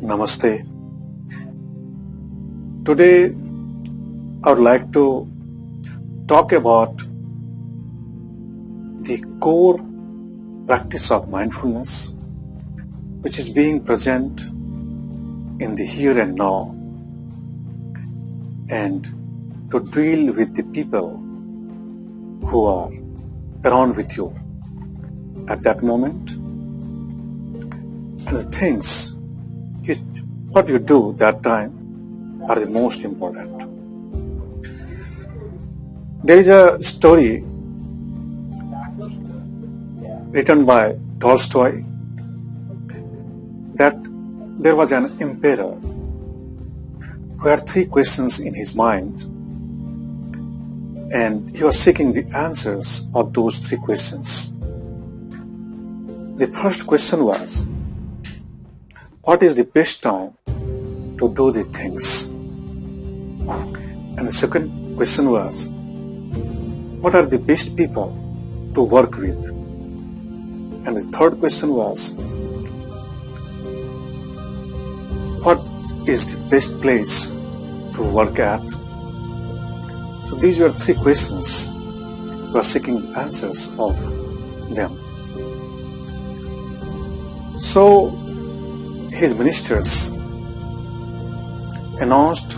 Namaste. Today, I would like to talk about the core practice of mindfulness, which is being present in the here and now, and to deal with the people who are around with you at that moment, and the things what you do that time are the most important. There is a story written by Tolstoy that there was an emperor who had three questions in his mind, and he was seeking the answers of those three questions. The first question was, what is the best time to do the things? And the second question was, what are the best people to work with? And the third question was, what is the best place to work at? So these were three questions. We were seeking the answers of them. So his ministers announced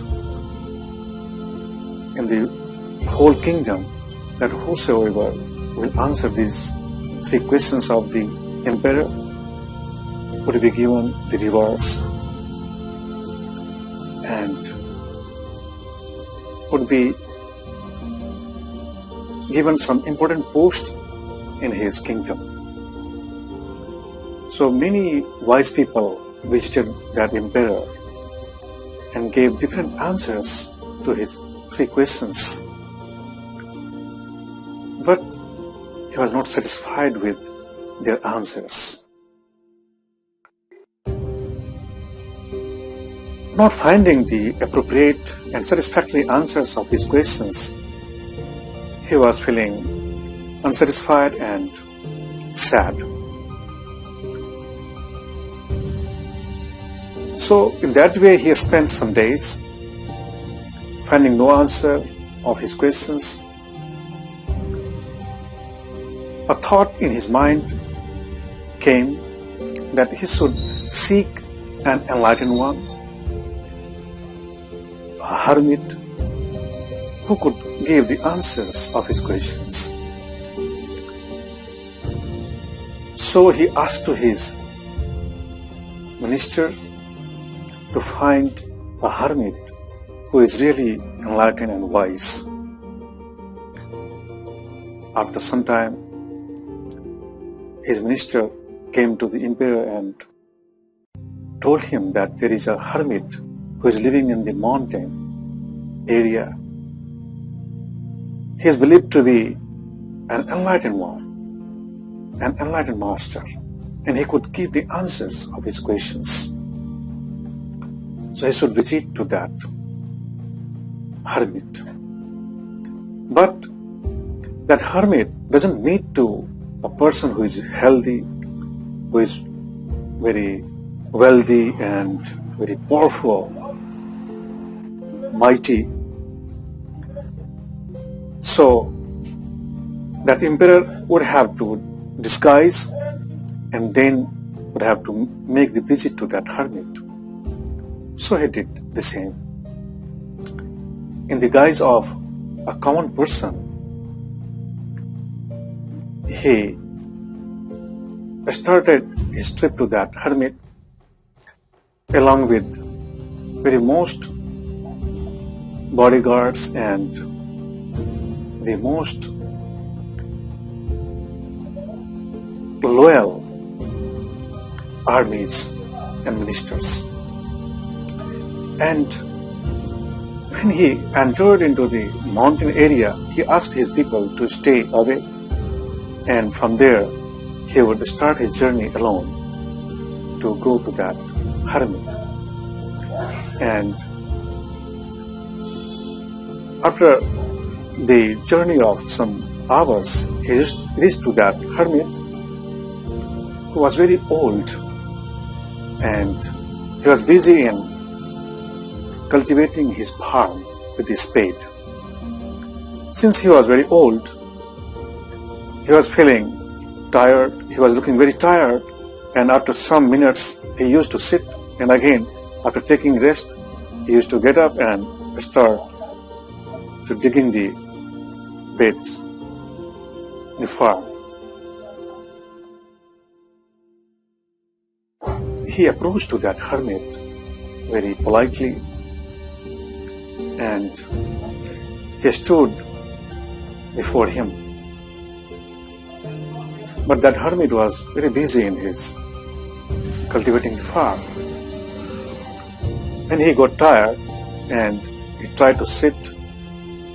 in the whole kingdom that whosoever will answer these three questions of the emperor would be given the rewards and would be given some important post in his kingdom. So many wise people visited that emperor and gave different answers to his three questions. But he was not satisfied with their answers. Not finding the appropriate and satisfactory answers of his questions, he was feeling unsatisfied and sad. So in that way he spent some days finding no answer of his questions. A thought in his mind came that he should seek an enlightened one, a hermit who could give the answers of his questions. So he asked to his minister to find a hermit who is really enlightened and wise. After some time, his minister came to the emperor and told him that there is a hermit who is living in the mountain area. He is believed to be an enlightened one, an enlightened master, and he could give the answers of his questions. So he should visit to that hermit. But that hermit doesn't meet to a person who is healthy, who is very wealthy and very powerful, mighty. So that emperor would have to disguise and then would have to make the visit to that hermit. So he did the same. In the guise of a common person, he started his trip to that hermit along with very most bodyguards and the most loyal armies and ministers. And when he entered into the mountain area, he asked his people to stay away, and from there he would start his journey alone to go to that hermit. And after the journey of some hours, he reached to that hermit who was very old, and He was busy in cultivating his farm with his spade. Since he was very old, he was feeling tired, he was looking very tired, and after some minutes he used to sit, and again after taking rest he used to get up and start to digging the beds, the farm. He approached to that hermit very politely, and he stood before him. But that hermit was very busy in his cultivating the farm. When he got tired and he tried to sit,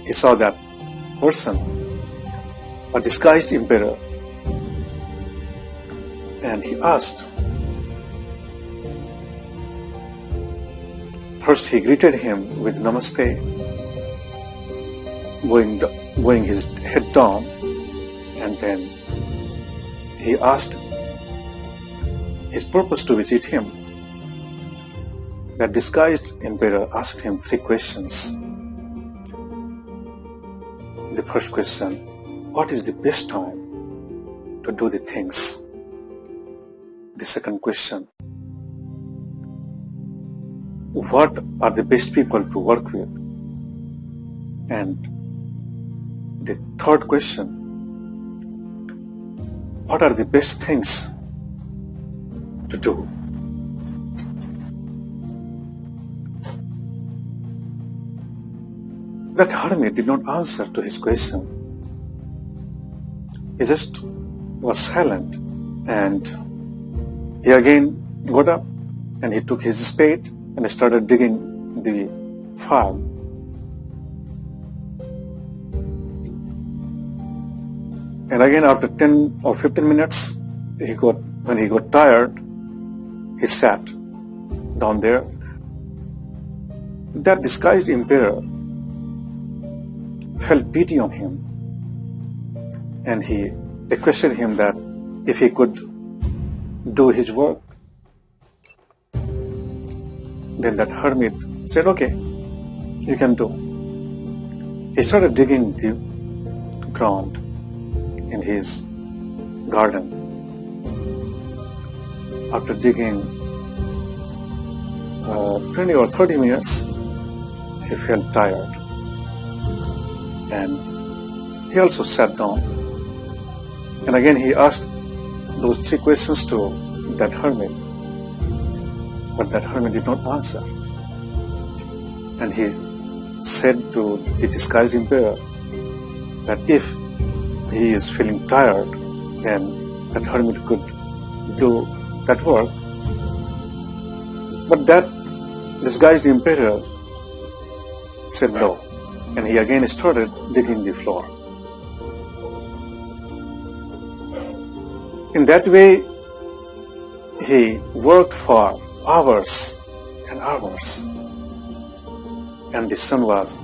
he saw that person, a disguised emperor, and he asked. First he greeted him with namaste, bowing his head down, and then he asked his purpose to visit him. That disguised emperor asked him 3 questions. The first question, what is the best time to do the things? The second question, what are the best people to work with? And the third question, what are the best things to do? That hermit did not answer to his question. He just was silent, and he again got up and he took his spade and started digging the farm. And again after 10 or 15 minutes, when he got tired, he sat down there. That disguised emperor felt pity on him, and he requested him that if he could do his work. Then that hermit said, okay, you can do. He started digging the ground in his garden. After digging 20 or 30 minutes, he felt tired, and he also sat down. And again he asked those 3 questions to that hermit, but that hermit did not answer. And he said to the disguised emperor that if he is feeling tired, then that hermit could do that work. But that disguised emperor said no, and he again started digging the floor. In that way, he worked for hours and hours, and the sun was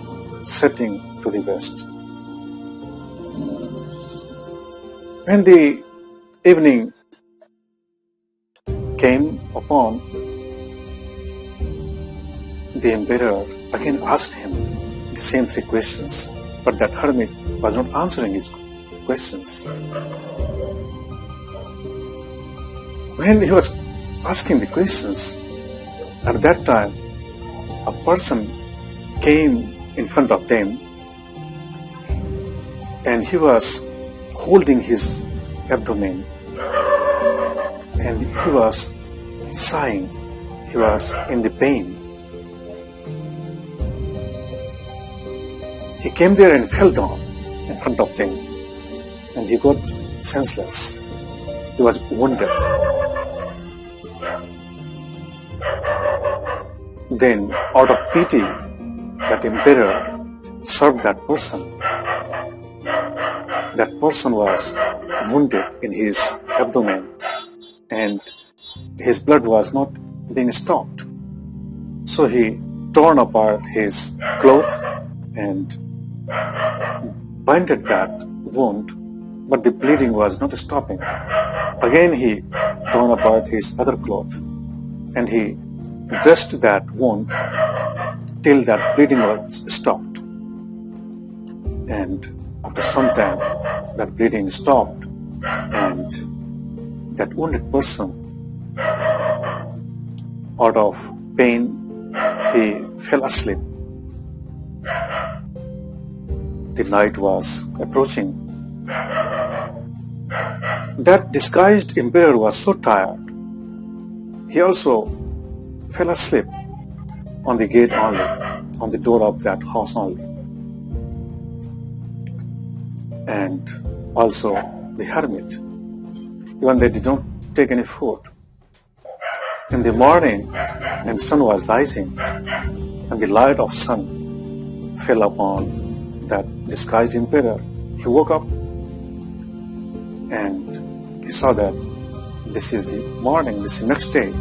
setting to the west. When the evening came upon, the emperor again asked him the same 3 questions, but that hermit was not answering his questions. When he was asking the questions, at that time, a person came in front of them, and he was holding his abdomen, and he was sighing. He was in the pain. He came there and fell down in front of them, and he got senseless. He was wounded. Then, out of pity, that emperor served that person. That person was wounded in his abdomen, and his blood was not being stopped. So he torn apart his cloth and binded that wound, but the bleeding was not stopping. Again he torn apart his other cloth, and he dressed that wound till that bleeding was stopped. And after some time, that bleeding stopped, and that wounded person, out of pain, he fell asleep. The night was approaching. That disguised emperor was so tired, he also fell asleep on the gate only, on the door of that house only. And also the hermit, even they did not take any food. In the morning, when sun was rising, and the light of sun fell upon that disguised emperor, he woke up and he saw that this is the morning, this is the next day.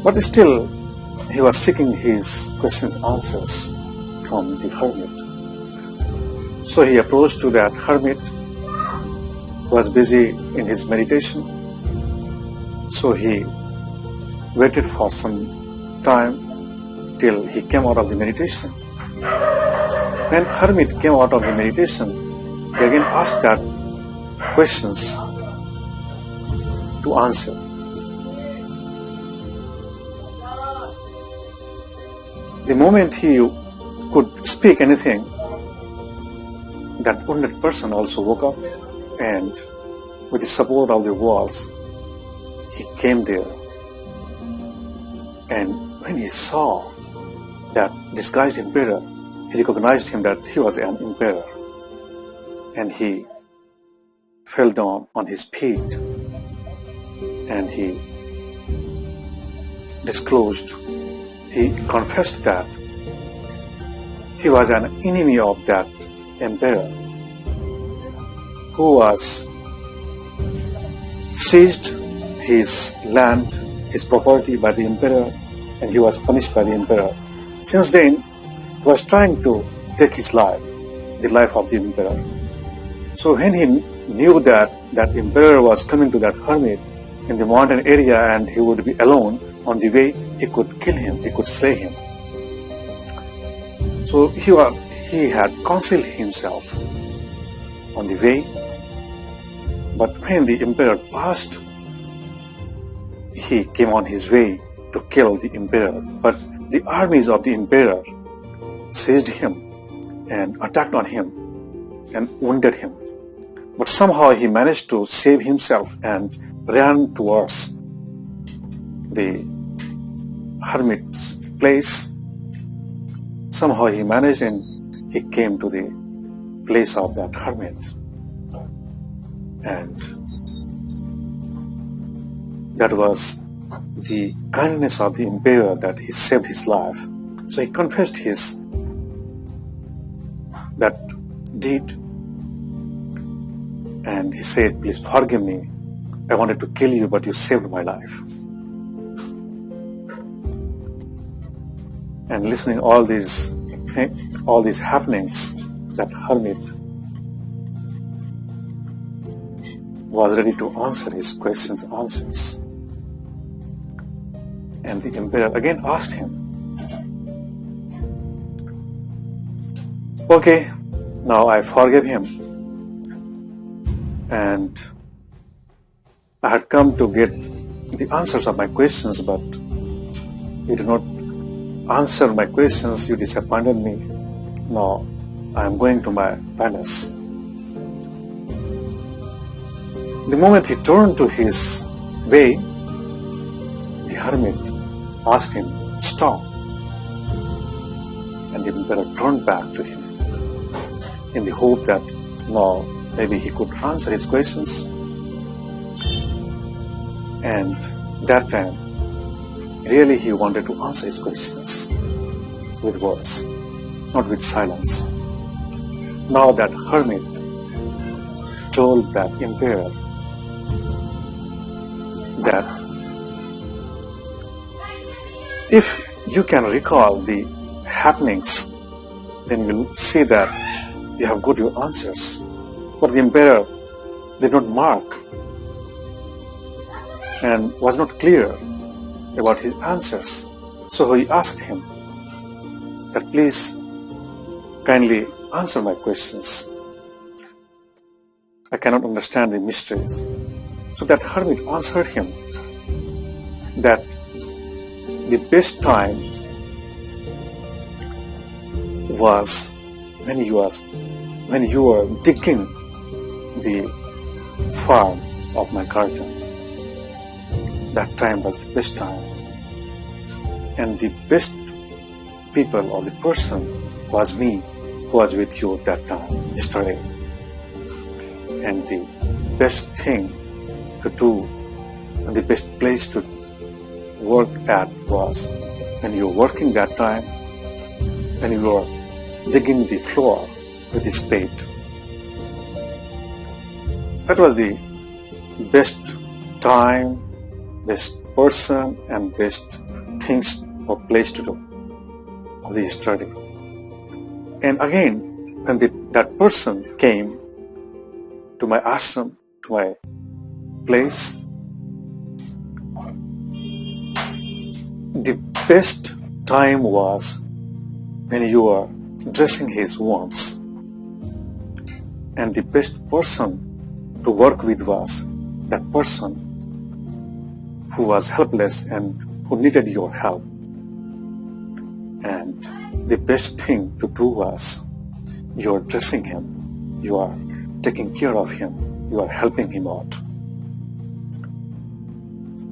But still, he was seeking his questions answers from the hermit. So he approached to that hermit who was busy in his meditation. So he waited for some time till he came out of the meditation. When hermit came out of the meditation, he again asked that questions to answer. The moment he could speak anything, that wounded person also woke up, and with the support of the walls, he came there. And when he saw that disguised emperor, he recognized him that he was an emperor. And he fell down on his feet and he disclosed, he confessed that he was an enemy of that emperor who was seized his land, his property by the emperor, and he was punished by the emperor. Since then, he was trying to take his life, the life of the emperor. So when he knew that that emperor was coming to that hermit in the mountain area and he would be alone on the way, he could kill him, he could slay him. So he had concealed himself on the way. But when the emperor passed, he came on his way to kill the emperor. But the armies of the emperor seized him and attacked on him and wounded him. But somehow he managed to save himself and ran towards the hermit's place. Somehow he managed and he came to the place of that hermit. And that was the kindness of the emperor that he saved his life. So he confessed that deed, and he said, "Please forgive me. I wanted to kill you, but you saved my life." And listening all these happenings, that hermit was ready to answer his questions, answers. And the emperor again asked him, "Okay, now I forgive him, and I had come to get the answers of my questions, but you did not answer my questions, you disappointed me. Now I am going to my palace." The moment he turned to his way, the hermit asked him, "Stop." And the emperor turned back to him in the hope that now maybe he could answer his questions. And that time, really he wanted to answer his questions with words, not with silence. Now that hermit told that emperor that if you can recall the happenings, then you will see that you have got your answers. But the emperor did not mark and was not clear about his answers. So he asked him that please kindly answer my questions. I cannot understand the mysteries. So that hermit answered him that the best time was when you were digging the farm of my garden. That time was the best time. And the best people or the person was me who was with you that time, yesterday. And the best thing to do and the best place to work at was when you were working that time, when you were digging the floor with a spade. That was the best time, best person, and best things or place to do of the study. And again, when that person came to my ashram, to my place, the best time was when you were dressing his wounds. And the best person to work with was that person who was helpless and who needed your help. And the best thing to do was you are dressing him, you are taking care of him, you are helping him out.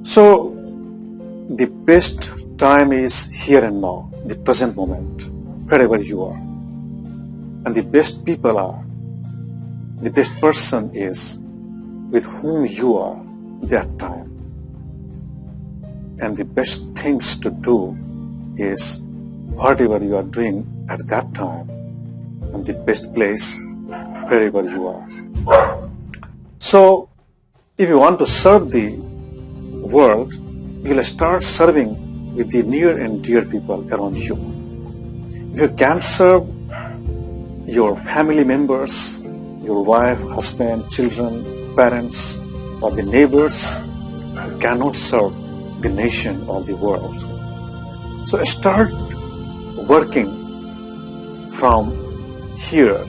So the best time is here and now, the present moment, wherever you are. And the best people are, the best person is with whom you are that time. And the best things to do is whatever you are doing at that time, and the best place wherever you are. So if you want to serve the world, you will start serving with the near and dear people around you. If you can't serve your family members, your wife, husband, children, parents, or the neighbors, you cannot serve the nation or the world. So start working from here,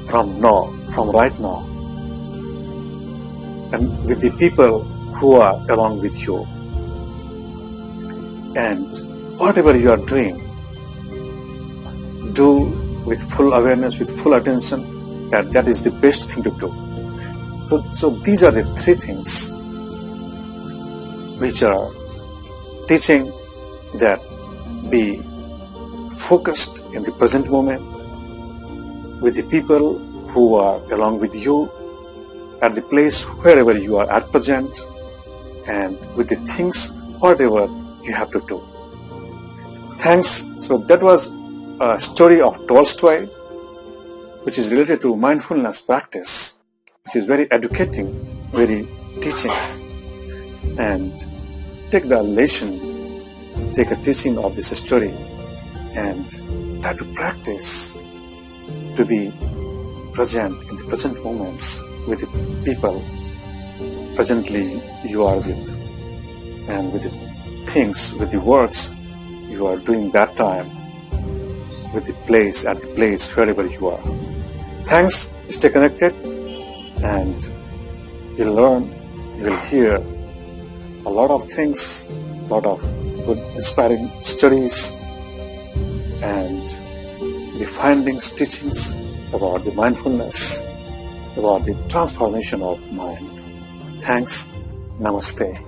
from now, from right now, and with the people who are along with you. And whatever you are doing, do with full awareness, with full attention, that is the best thing to do. So these are the three things which are teaching that be focused in the present moment with the people who are along with you at the place wherever you are at present, and with the things whatever you have to do. Thanks. So that was a story of Tolstoy, which is related to mindfulness practice, which is very educating, very teaching. And take the lesson, take a teaching of this story, and try to practice to be present in the present moments with the people presently you are with, and with the things, with the works you are doing that time, with the place, at the place wherever you are. Thanks. Stay connected, and you'll learn, you'll hear a lot of things, a lot of good inspiring stories, and the findings, teachings about the mindfulness, about the transformation of mind. Thanks. Namaste.